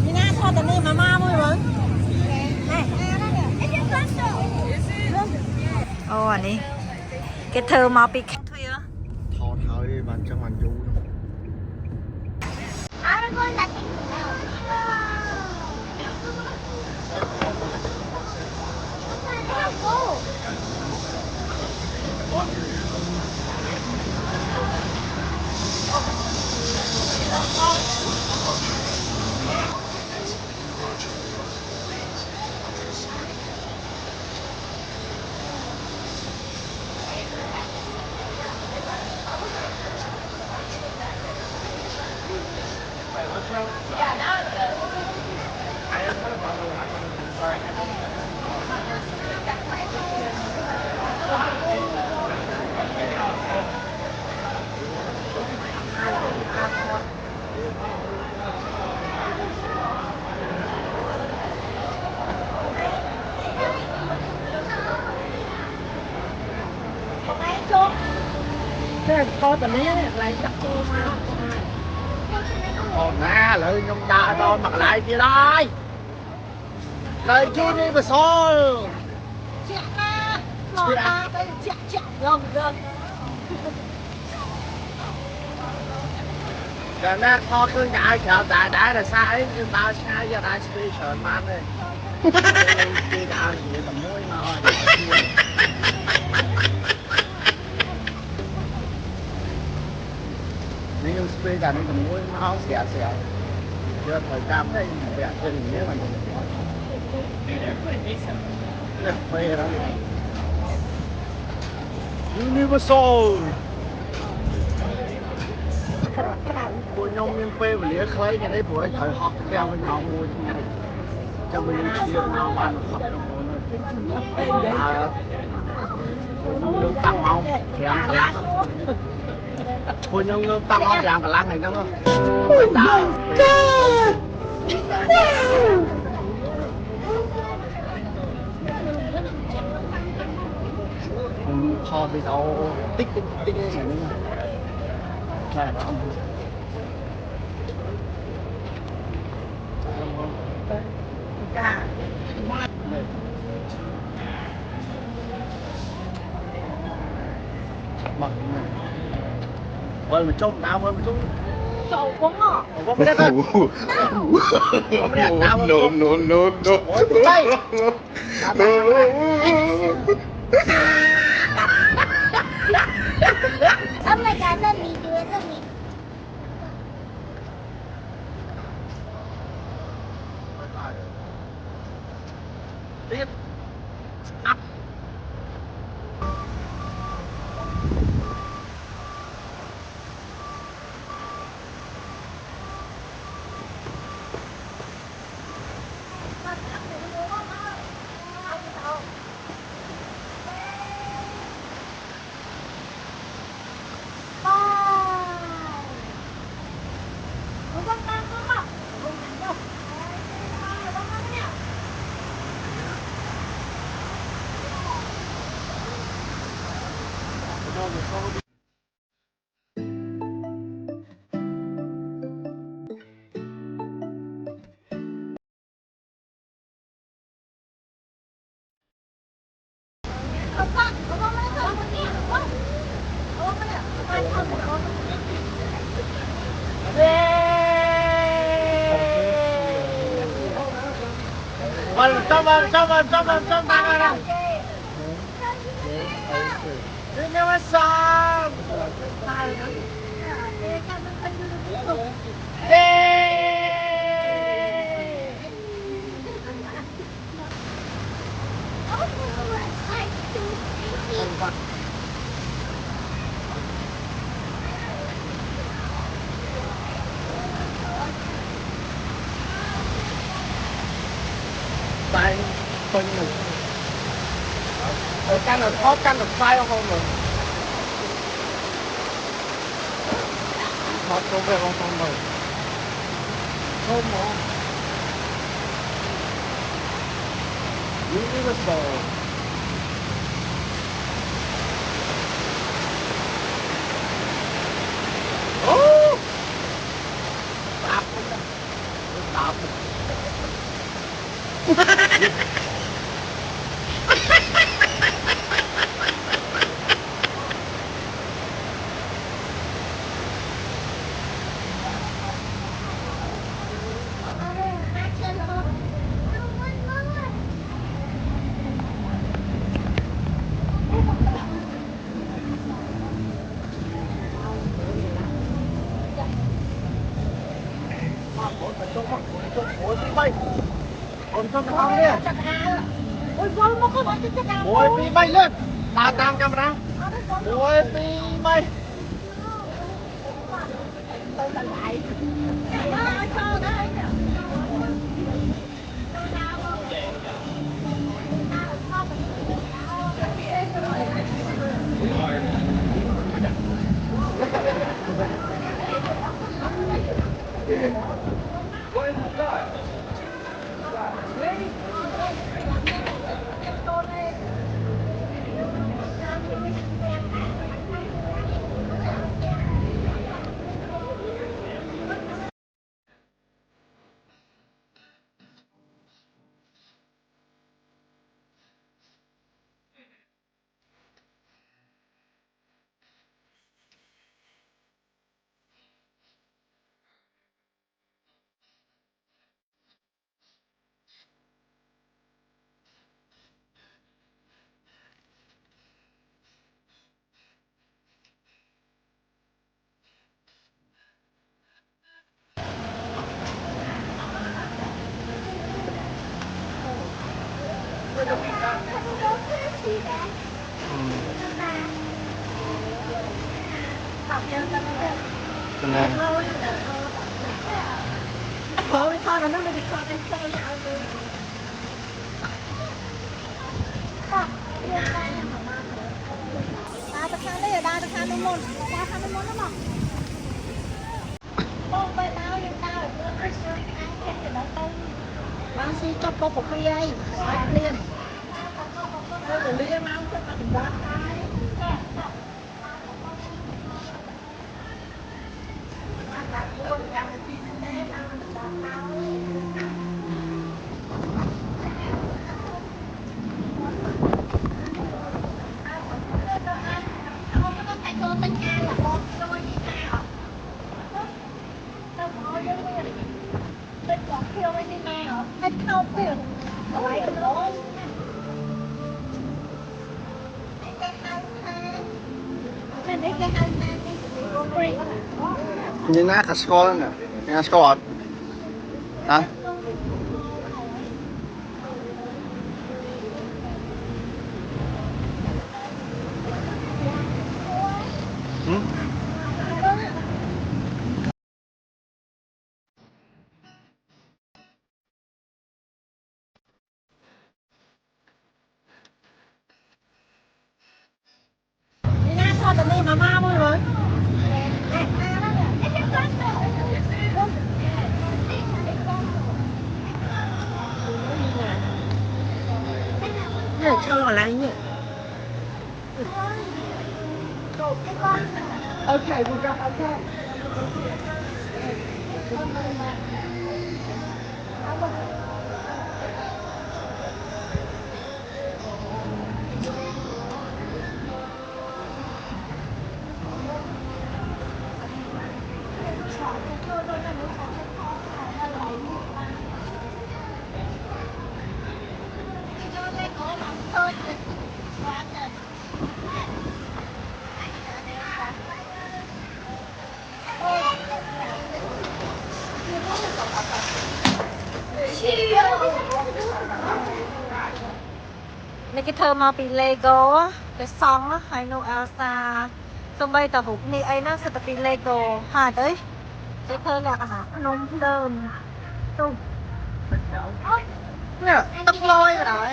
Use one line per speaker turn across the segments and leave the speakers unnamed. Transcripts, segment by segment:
Đi na thôi tao đi mà ma vui rồi. Ồ anh đi. Cái thơ mà bị khét thôi á.
Thò thời bạn cho hoàn du.
Thế có tình ý lại chắc cô mà
Còn nè lợi nhung ta đôi mặt lại kia đây. Lợi chú đi mà xôi.
Chạy na. Lò ta đây chạy gần gần.
Giờ nè kho cứ ngại chờ đại đã là sai nhưng tao sai giờ đại suy sợ man này. Đi đào gì tầm mũi mà thôi. Nếu spray cả nó tầm mũi nó không xẻ xẻ. Giờ thời gian đây bẹt trên nghĩa mà. Rất phê đó. Universal. Buổi nhông nhưng phê và lĩa khơi cái đấy buổi thời học theo với nhau mua cho mình chia nhau bàn học nước tăng máu kèm cả lăng buổi nhông nước tăng máu kèm cả lăng này đúng không? Kho bị đâu tích tích này nữa này cả mặc quên mà trông tao quên mà trông
Sầu quá ngọt.
có mấy đất no no no no ôi tay
Oh my god, let me do it, let me.
tiếp Cho ta ra đây nếu mà sao tay phân được ở căn là khó căn được sai không rồi khó có về không rồi không mà Universal oh bạc luôn đó ôi tí bay ôi cho cái con đi
ôi vô mà có nói cái nào
ôi tí bay lên ta tam camera ôi tí bay
tôi là lại đó cho đấy thôi thôi là nó đi con em chơi đa tắc khăn đấy là đa tắc khăn đúng không? Đa khăn đúng không? Không phải tao nhưng tao là tôi phải chơi ăn cái gì đó không? Bạn si cho cô một cái dây, phải liền. Tôi liền máu cho mình ra tay.
nhìn nát cả score nè nghe score hả
Sao tụi này mà ma mới rồi? Này chơi ở lại nhỉ? Okay, we got okay. Mấy cái thơ mà bị Lego á, cái song á, hay no Elsa. Xong bây giờ hụt ni ấy nó sẽ bị Lego. Hà đấy. Cái thơ là hả? Nông đơn. Tung. Nè, tóc lôi rồi.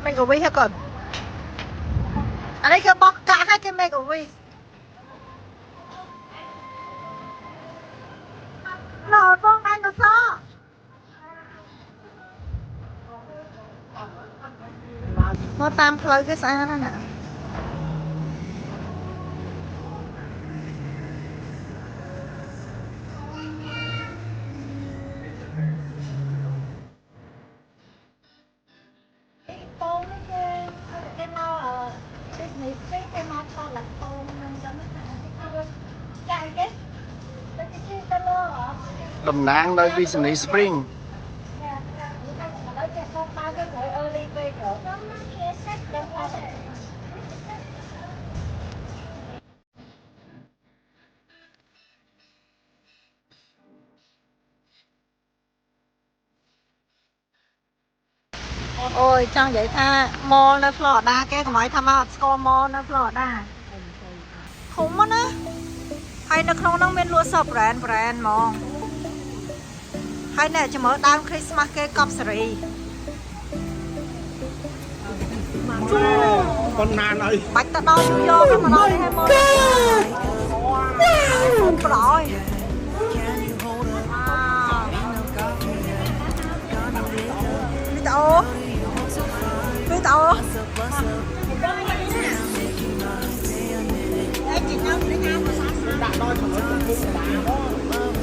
Make a wish hả con? Ở đây cái bọc cả hai cái make a wish. Lò con ăn được sao? Nó tam phơi cái xa đó nè. Cái mau ở Disney cái mau to là tôm nên cho nó chạy cái chi ta lơ hả?
Đầm Nang nơi Disney Spring
Lấy cái con ba cái người early về nữa. ôi chẳng vậy tha mallនៅ Florida គេកុំឲ្យថាមកអត់ស្គាល់ mall នៅ Florida ធំមកណាហើយនៅក្នុងហ្នឹងមានលក់សព brand ហ្មងហើយអ្នកចាំមើលដើម Christmas គេកប់សេរី
con nan ơi
បាច់ទៅដល់ញូវយ៉កទៅមកដល់នេះហើយមើលប្រអើយវីដេអូវីដេអូ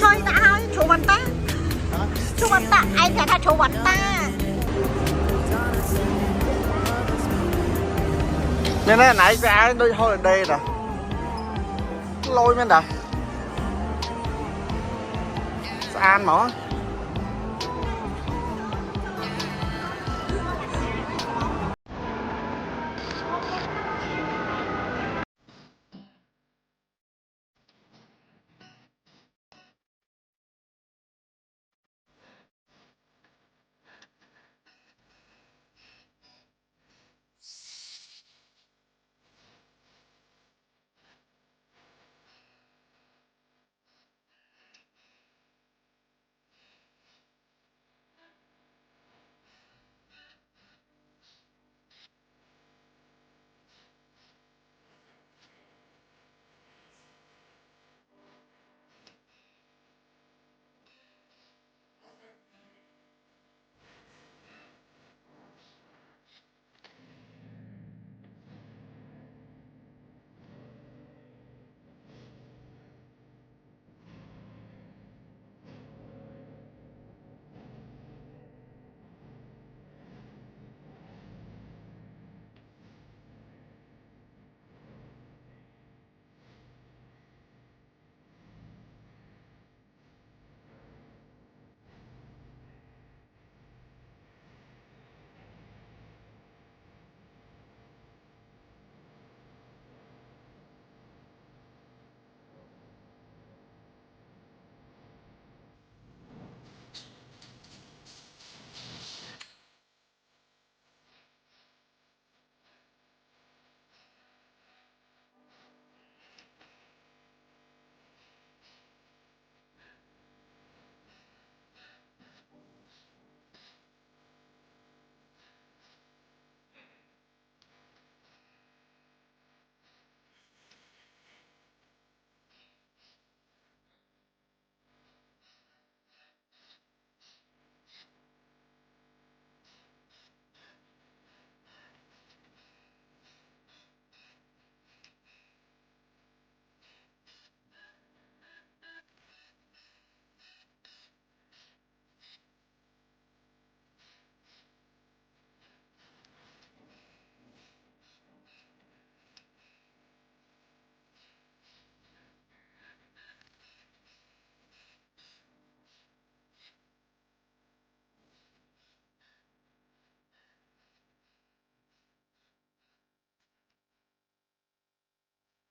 thôi đã hơi chú bắn ta anh thấy là chú bắn ta
nên là nãy ra đôi thôi ở đây rồi lôi men đã ăn mà